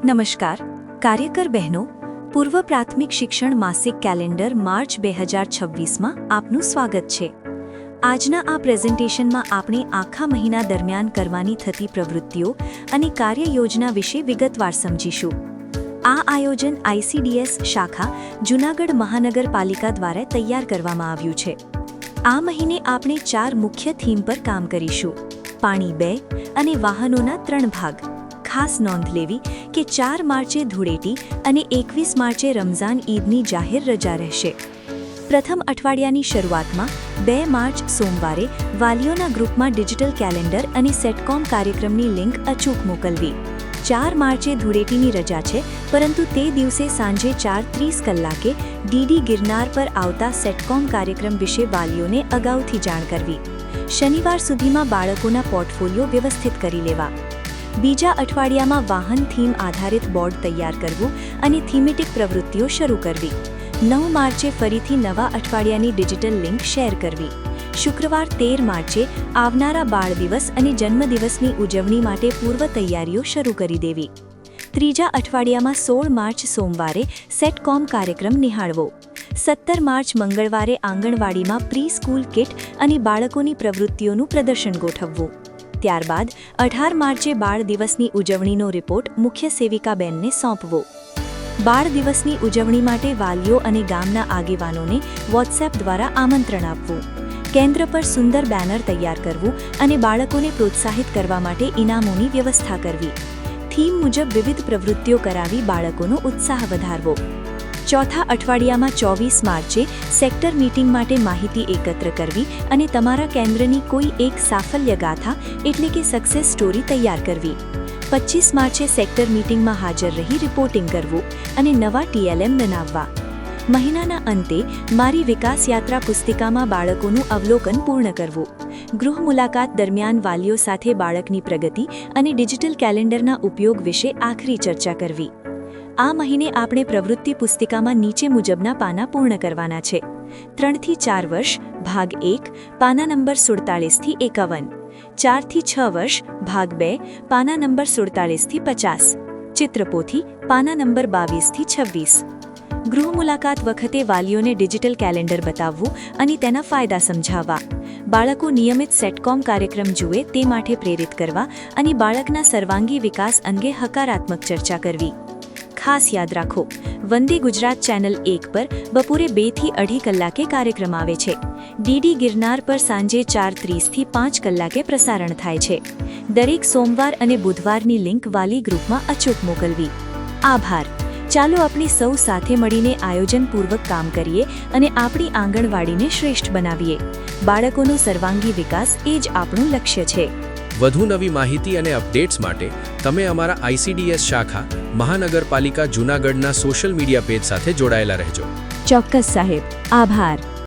નમસ્કાર કાર્યકર બહેનો પૂર્વ પ્રાથમિક શિક્ષણ માસિક કેલેન્ડર માર્ચ 2026માં આપનું સ્વાગત છે। આજના આ પ્રેઝન્ટેશનમાં આપણે આખા મહિના દરમિયાન કરવાની થતી પ્રવૃત્તિઓ અને કાર્ય યોજના વિશે વિગતવાર સમજીશું। આ આયોજન ICDS શાખા જૂનાગઢ મહાનગરપાલિકા દ્વારા તૈયાર કરવામાં આવ્યું છે। આ મહિને આપણે 4 મુખ્ય થીમ પર કામ કરીશું: પાણી 2 અને વાહનોના 3 ભાગ। ખાસ નોંધ લેવી કે 4 માર્ચે ધૂળેટી અને 21 માર્ચે રમઝાન ઈદની જાહેર રજા રહેશે। પ્રથમ અઠવાડિયાની શરૂઆતમાં 2 માર્ચ સોમવારે વાલીઓના ગ્રુપમાં ડિજિટલ કેલેન્ડર અને સેટકોમ કાર્યક્રમની લિંક અચૂક મોકલવી। 4 માર્ચે ધૂળેટીની રજા છે, પરંતુ તે દિવસે સાંજે 4:30 કલાકે DD ગિરનાર પર આવતા સેટકોમ કાર્યક્રમ વિશે વાલીઓને અગાઉથી જાણ કરવી। શનિવાર સુધીમાં બાળકોના પોર્ટફોલિયો વ્યવસ્થિત કરી લેવા। બીજા અઠવાડિયામાં વાહન થીમ આધારિત બોર્ડ તૈયાર કરવું અને થીમેટિક પ્રવૃત્તિઓ શરૂ કરવી। 9 માર્ચે ફરીથી નવા અઠવાડિયાની ડિજિટલ લિંક શેર કરવી। શુક્રવાર 13 માર્ચે આવનારા બાળ દિવસ અને જન્મદિવસની ઉજવણી માટે પૂર્વ તૈયારીઓ શરૂ કરી દેવી। ત્રીજા અઠવાડિયામાં 16 માર્ચ સોમવારે સેટકોમ કાર્યક્રમ નિહાળવો। 17 માર્ચ મંગળવારે આંગણવાડીમાં પ્રી સ્કૂલ કિટ અને બાળકોની પ્રવૃત્તિઓનું પ્રદર્શન ગોઠવવું। ત્યારબાદ 18 માર્ચે બાળ દિવસની ઉજવણીનો રિપોર્ટ મુખ્ય સેવિકાબેનને સોંપવો। બાળ દિવસની ઉજવણી માટે વાલીઓ અને ગામના આગેવાનોને વોટ્સએપ દ્વારા આમંત્રણ આપવું। કેન્દ્ર પર સુંદર બેનર તૈયાર કરવું અને બાળકોને પ્રોત્સાહિત કરવા માટે ઇનામોની વ્યવસ્થા કરવી। થીમ મુજબ વિવિધ પ્રવૃત્તિઓ કરાવી બાળકોનો ઉત્સાહ વધારવો। ચોથા અઠવાડિયામાં 24 માર્ચે સેક્ટર મીટિંગ માટે માહિતી એકત્ર કરવી અને તમારા કેન્દ્રની કોઈ એક સાફલ્ય ગાથા એટલે કે સક્સેસ સ્ટોરી તૈયાર કરવી। 25 માર્ચે સેક્ટર મીટિંગમાં હાજર રહી રિપોર્ટિંગ કરવું અને નવા TLM બનાવવા। મહિનાના અંતે મારી વિકાસ યાત્રા પુસ્તિકામાં બાળકોનું અવલોકન પૂર્ણ કરવું। ગૃહ મુલાકાત દરમિયાન વાલીઓ સાથે બાળકની પ્રગતિ અને ડિજિટલ કેલેન્ડરના ઉપયોગ વિશે આખરી ચર્ચા કરવી। આ મહિને આપણે પ્રવૃત્તિ પુસ્તિકામાં નીચે મુજબના પાના પૂર્ણ કરવાના છે: 3 થી 4 વર્ષ ભાગ 1 પાના નંબર 47 થી 51, 4 થી 6 વર્ષ ભાગ 2 પાના નંબર 47 થી 50, ચિત્રપોથી પાના નંબર 22 થી 26। ગૃહ મુલાકાત વખતે વાલીઓને ડિજિટલ કેલેન્ડર બતાવવું અને તેના ફાયદા સમજાવવા। બાળકો નિયમિત સેટકોમ કાર્યક્રમ જુએ તે માટે પ્રેરિત કરવા અને બાળકના સર્વાંગી વિકાસ અંગે હકારાત્મક ચર્ચા કરવી। ખાસ યાદ રાખો, વંદે ગુજરાત ચેનલ 1 પર બપોરે 2 થી 2.5 કલાકે કાર્યક્રમ આવે છે। DD ગિરનાર પર સાંજે 4:30 થી 5 કલાકે પ્રસારણ થાય છે। દરેક સોમવાર અને બુધવારની લિંક વાલી ગ્રુપમાં અચૂક મોકલવી। આભાર। ચાલો આપણે સૌ સાથે મળીને આયોજનપૂર્વક કામ કરીએ અને આપણી આંગણવાડીને શ્રેષ્ઠ બનાવીએ। બાળકોનો સર્વાંગી વિકાસ એ જ આપણું લક્ષ્ય છે। વધુ નવી માહિતી અને અપડેટ્સ માટે તમે અમારા ICDS શાખા મહાનગરપાલિકા જૂનાગઢના સોશિયલ મીડિયા પેજ સાથે જોડાયેલા રહેજો। ચોક્કસ સાહેબ, આભાર।